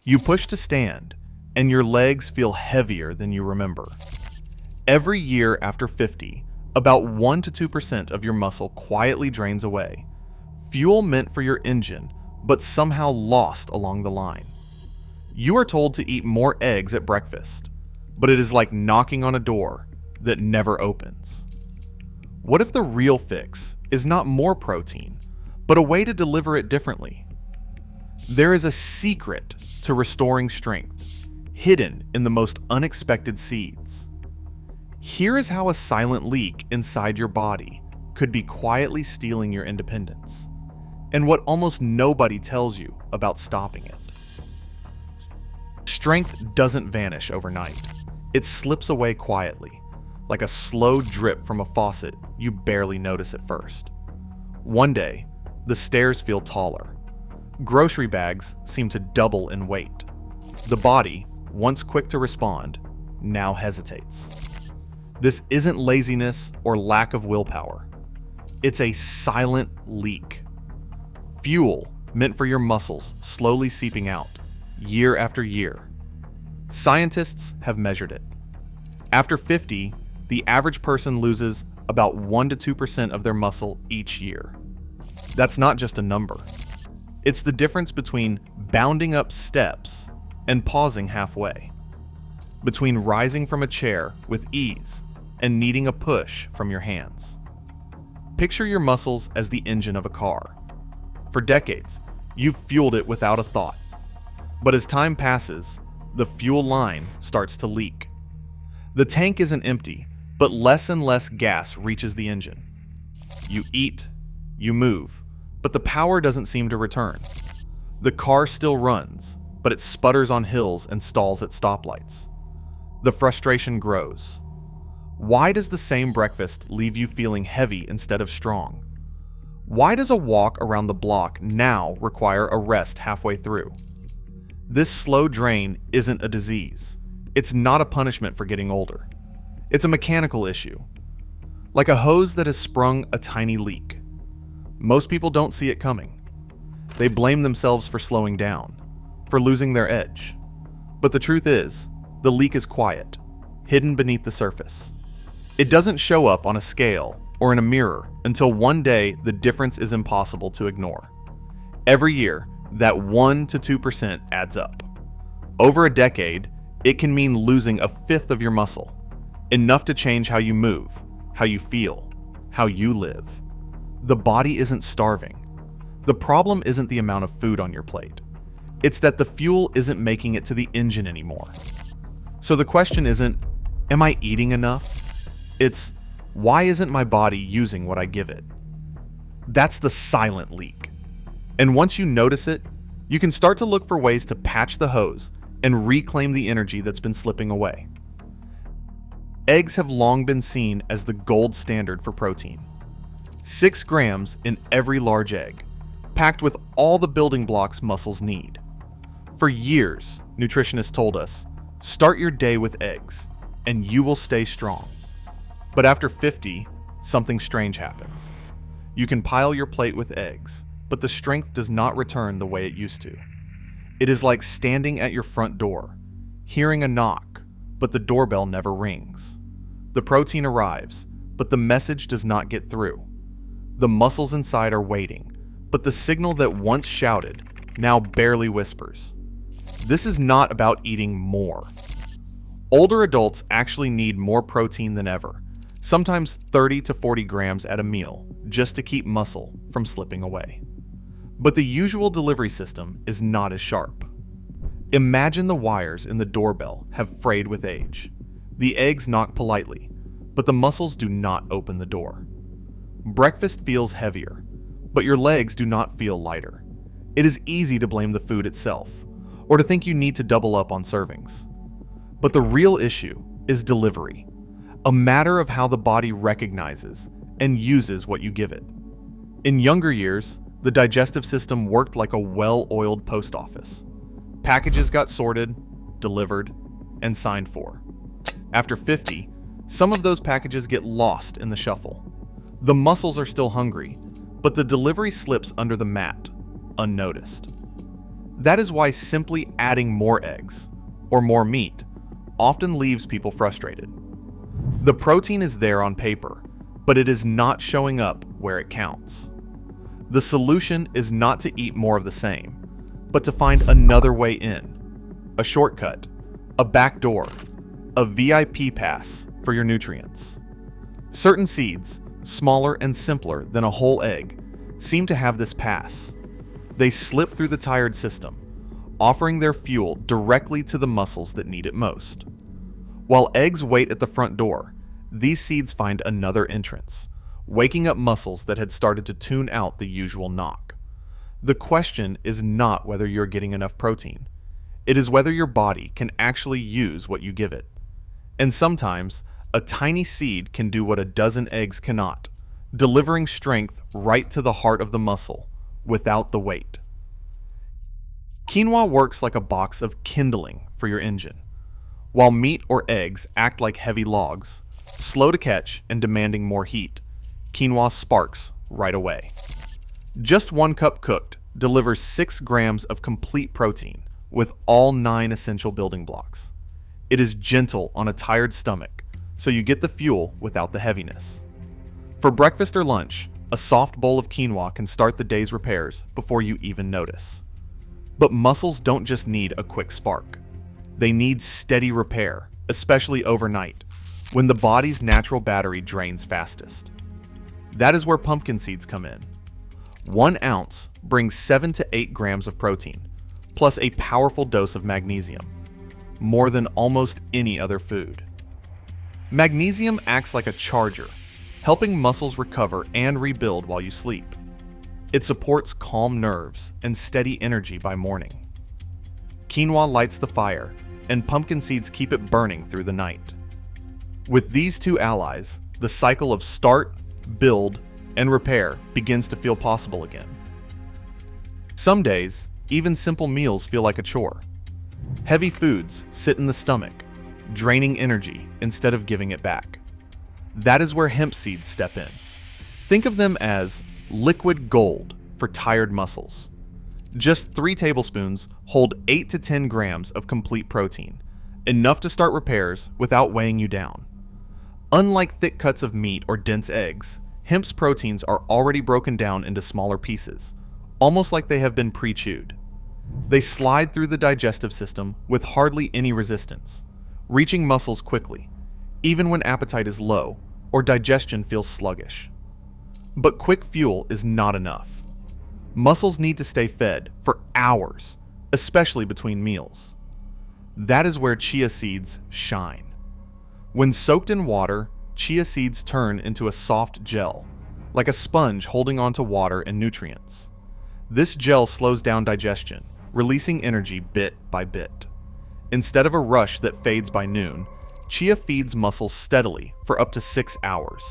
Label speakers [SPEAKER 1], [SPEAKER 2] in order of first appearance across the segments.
[SPEAKER 1] You push to stand, and your legs feel heavier than you remember. Every year after 50, about 1 to 2% of your muscle quietly drains away. Fuel meant for your engine, but somehow lost along the line. You are told to eat more eggs at breakfast, but it is like knocking on a door that never opens. What if the real fix is not more protein, but a way to deliver it differently? There is a secret to restoring strength, hidden in the most unexpected seeds. Here is how a silent leak inside your body could be quietly stealing your independence, and what almost nobody tells you about stopping it. Strength doesn't vanish overnight. It slips away quietly, like a slow drip from a faucet you barely notice at first. One day, the stairs feel taller. Grocery bags seem to double in weight. The body, once quick to respond, now hesitates. This isn't laziness or lack of willpower. It's a silent leak. Fuel meant for your muscles slowly seeping out, year after year. Scientists have measured it. After 50, the average person loses about 1 to 2% of their muscle each year. That's not just a number. It's the difference between bounding up steps and pausing halfway, between rising from a chair with ease and needing a push from your hands. Picture your muscles as the engine of a car. For decades, you've fueled it without a thought. But as time passes, the fuel line starts to leak. The tank isn't empty, but less and less gas reaches the engine. You eat, you move, but the power doesn't seem to return. The car still runs, but it sputters on hills and stalls at stoplights. The frustration grows. Why does the same breakfast leave you feeling heavy instead of strong? Why does a walk around the block now require a rest halfway through? This slow drain isn't a disease. It's not a punishment for getting older. It's a mechanical issue, like a hose that has sprung a tiny leak. Most people don't see it coming. They blame themselves for slowing down, for losing their edge. But the truth is, the leak is quiet, hidden beneath the surface. It doesn't show up on a scale or in a mirror until one day the difference is impossible to ignore. Every year, that 1 to 2% adds up. Over a decade, it can mean losing a fifth of your muscle, enough to change how you move, how you feel, how you live. The body isn't starving. The problem isn't the amount of food on your plate. It's that the fuel isn't making it to the engine anymore. So the question isn't, am I eating enough? It's, why isn't my body using what I give it? That's the silent leak. And once you notice it, you can start to look for ways to patch the hose and reclaim the energy that's been slipping away. Eggs have long been seen as the gold standard for protein. 6 grams in every large egg, packed with all the building blocks muscles need. For years, nutritionists told us, start your day with eggs, and you will stay strong. But after 50, something strange happens. You can pile your plate with eggs, but the strength does not return the way it used to. It is like standing at your front door, hearing a knock, but the doorbell never rings. The protein arrives, but the message does not get through. The muscles inside are waiting, but the signal that once shouted now barely whispers. This is not about eating more. Older adults actually need more protein than ever, sometimes 30 to 40 grams at a meal, just to keep muscle from slipping away. But the usual delivery system is not as sharp. Imagine the wires in the doorbell have frayed with age. The eggs knock politely, but the muscles do not open the door. Breakfast feels heavier, but your legs do not feel lighter. It is easy to blame the food itself, or to think you need to double up on servings. But the real issue is delivery, a matter of how the body recognizes and uses what you give it. In younger years, the digestive system worked like a well-oiled post office. Packages got sorted, delivered, and signed for. After 50, some of those packages get lost in the shuffle. The muscles are still hungry, but the delivery slips under the mat, unnoticed. That is why simply adding more eggs, or more meat, often leaves people frustrated. The protein is there on paper, but it is not showing up where it counts. The solution is not to eat more of the same, but to find another way in, a shortcut, a back door, a VIP pass for your nutrients. Certain seeds, smaller and simpler than a whole egg, seem to have this pass. They slip through the tired system, offering their fuel directly to the muscles that need it most. While eggs wait at the front door, these seeds find another entrance, waking up muscles that had started to tune out the usual knock. The question is not whether you're getting enough protein. It is whether your body can actually use what you give it. And sometimes, a tiny seed can do what a dozen eggs cannot, delivering strength right to the heart of the muscle, without the weight. Quinoa works like a box of kindling for your engine. While meat or eggs act like heavy logs, slow to catch and demanding more heat, quinoa sparks right away. Just 1 cup cooked delivers 6 grams of complete protein with all 9 essential building blocks. It is gentle on a tired stomach, so you get the fuel without the heaviness. For breakfast or lunch, a soft bowl of quinoa can start the day's repairs before you even notice. But muscles don't just need a quick spark. They need steady repair, especially overnight, when the body's natural battery drains fastest. That is where pumpkin seeds come in. 1 ounce brings 7 to 8 grams of protein, plus a powerful dose of magnesium, more than almost any other food. Magnesium acts like a charger, helping muscles recover and rebuild while you sleep. It supports calm nerves and steady energy by morning. Quinoa lights the fire, and pumpkin seeds keep it burning through the night. With these 2 allies, the cycle of start, build, and repair begins to feel possible again. Some days, even simple meals feel like a chore. Heavy foods sit in the stomach, draining energy instead of giving it back. That is where hemp seeds step in. Think of them as liquid gold for tired muscles. Just 3 tablespoons hold 8 to 10 grams of complete protein, enough to start repairs without weighing you down. Unlike thick cuts of meat or dense eggs, hemp's proteins are already broken down into smaller pieces, almost like they have been pre-chewed. They slide through the digestive system with hardly any resistance, reaching muscles quickly, even when appetite is low or digestion feels sluggish. But quick fuel is not enough. Muscles need to stay fed for hours, especially between meals. That is where chia seeds shine. When soaked in water, chia seeds turn into a soft gel, like a sponge holding onto water and nutrients. This gel slows down digestion, releasing energy bit by bit. Instead of a rush that fades by noon, chia feeds muscles steadily for up to 6 hours.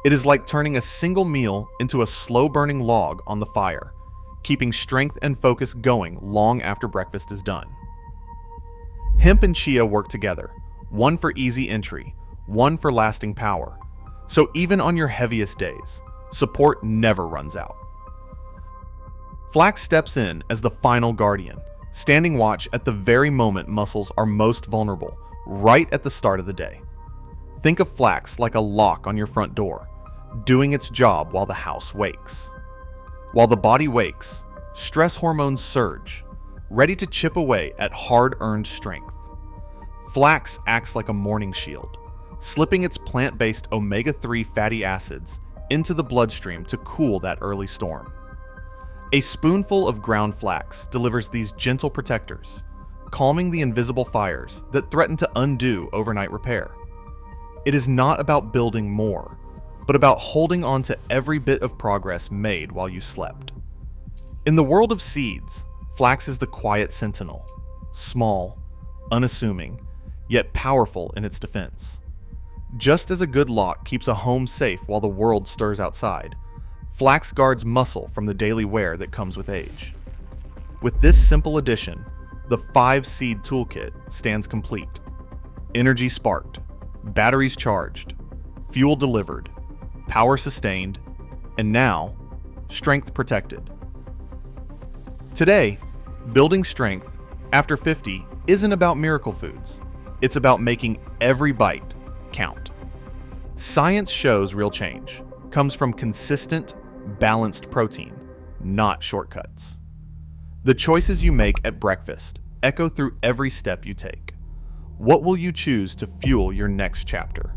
[SPEAKER 1] It is like turning a single meal into a slow-burning log on the fire, keeping strength and focus going long after breakfast is done. Hemp and chia work together, one for easy entry, one for lasting power. So even on your heaviest days, support never runs out. Flax steps in as the final guardian, standing watch at the very moment muscles are most vulnerable, right at the start of the day. Think of flax like a lock on your front door, doing its job while the house wakes. While the body wakes, stress hormones surge, ready to chip away at hard-earned strength. Flax acts like a morning shield, slipping its plant-based omega-3 fatty acids into the bloodstream to cool that early storm. A spoonful of ground flax delivers these gentle protectors, calming the invisible fires that threaten to undo overnight repair. It is not about building more, but about holding on to every bit of progress made while you slept. In the world of seeds, flax is the quiet sentinel, small, unassuming, yet powerful in its defense. Just as a good lock keeps a home safe while the world stirs outside, flax guards muscle from the daily wear that comes with age. With this simple addition, the 5-seed toolkit stands complete. Energy sparked, batteries charged, fuel delivered, power sustained, and now, strength protected. Today, Building strength after 50 isn't about miracle foods. It's about making every bite count. Science shows real change comes from consistent, balanced protein, not shortcuts. The choices you make at breakfast echo through every step you take. What will you choose to fuel your next chapter?